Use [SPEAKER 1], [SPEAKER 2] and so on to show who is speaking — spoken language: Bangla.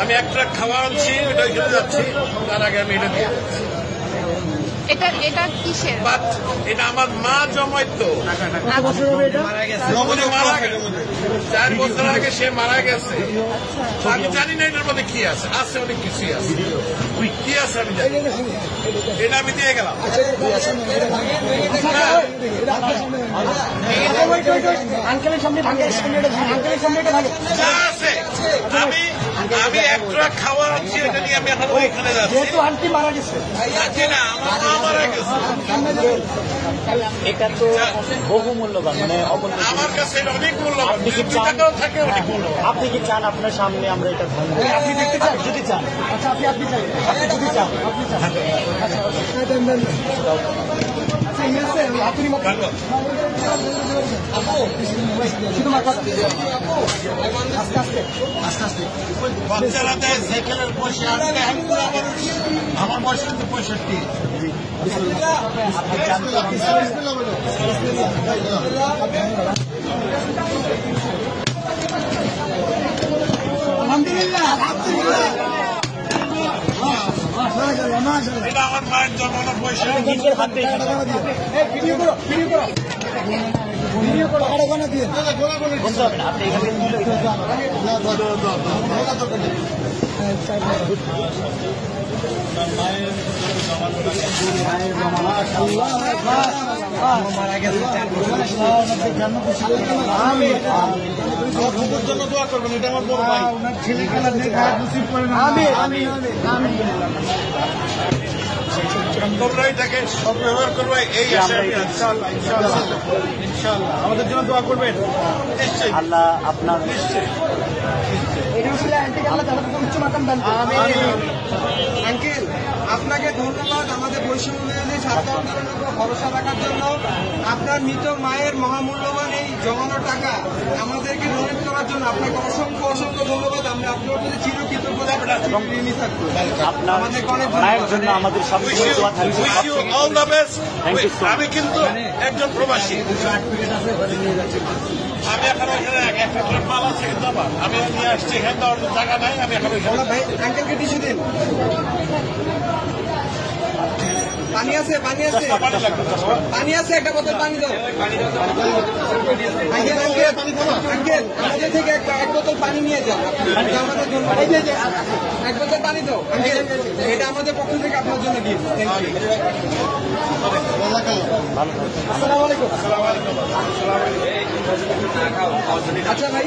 [SPEAKER 1] আমি একটা খাওয়া আনছি, ওটা খেতে যাচ্ছি, তার আগে আমি এটা দিয়ে
[SPEAKER 2] এটা কিসের?
[SPEAKER 1] এটা আমার মা জমাইতো, মারা গেছে 4 বছর আগে, সে মারা গেছে। আমি জানি না এটার মধ্যে কি আছে, আছে অনেক কিছুই আছে, কি আছে আমি জানি, এটা আমি দিয়ে গেলাম। যা আছে আমি একটা খাওয়া আনছি, এটা নিয়ে আমি এখন ওইখানে যাচ্ছি।
[SPEAKER 3] আন্টি মারা গেছে,
[SPEAKER 1] না, আমার মা মারা গেছে।
[SPEAKER 3] এটা তো বহু মূল্যবান, মানে
[SPEAKER 1] আমার কাছে এটা অনেক মূল্যবান, টাকাও থাকে অনেক মূল্যবান।
[SPEAKER 3] আপনি কি চান আপনার সামনে আমরা এটা ধারণ করি? আপনি দেখতে চান? যদি চান, আচ্ছা আপনি চান, আপনি যদি চান, আপনি চান, আচ্ছা
[SPEAKER 1] বাচ্চারা দেয় সাইকেলের পয়সা, আমার বয়স কিন্তু 65। এটা আমার মায়ের জমানো পয়সা,
[SPEAKER 3] নিজের হাতে বলতে হবে না, আপনি এখানে
[SPEAKER 1] জন্য দোয়া করবেন, এটা আমার বড় ভাই।
[SPEAKER 3] ছেলে খেলা
[SPEAKER 1] তোমরা এটাকে সদ্ব্যবহার করবে, এই আশা আমি আছি।
[SPEAKER 3] ইনশাআল্লাহ
[SPEAKER 1] আমাদের জন্য দোয়া করবেন নিশ্চয়ই,
[SPEAKER 3] আল্লাহ আপনার
[SPEAKER 1] নিশ্চয়ই।
[SPEAKER 4] আঙ্কেল, আপনাকে ধন্যবাদ আমাদের বৈষম্য বিরোধী ছাত্র আন্দোলনের উপর ভরসা রাখার জন্য। আপনার মৃত মায়ের মহামূল্যবান এই জমানো টাকা আমাদেরকে ডোনেট করার জন্য আপনাকে অসংখ্য অসংখ্য ধন্যবাদ। আমরা আপনার প্রতি চিরকৃতজ্ঞতা ঋণী থাকবো।
[SPEAKER 3] আপনার মায়ের জন্য আমাদের সবসময় দোয়া থাকবে।
[SPEAKER 1] Wish you all the best.
[SPEAKER 3] Thank you so much.
[SPEAKER 1] আমি কিন্তু একজন প্রবাসী, আমি এখন ওখানে একটা মাল আছে কিন্তু আমার, আমি নিয়ে আসছি, এখানে দেওয়ার টাকা নাই, আমি এখন ওইখানে।
[SPEAKER 4] ভাই আঙ্কেলকে টিস্যু দিন। পানি আছে, পানি আছে,
[SPEAKER 1] পানি লাগবে,
[SPEAKER 4] পানি আছে, একটা বোতল পানি দাও। আঙ্কেল আঙ্কেল আঙ্কেল আমাদের থেকে এক বোতল পানি নিয়ে যাও, আমাদের জন্য এক বোতল পানি দাও আঙ্কেল, এটা আমাদের পক্ষ থেকে আপনার জন্য গিফট। Thank you. আসসালামু আলাইকুম। আচ্ছা ভাই।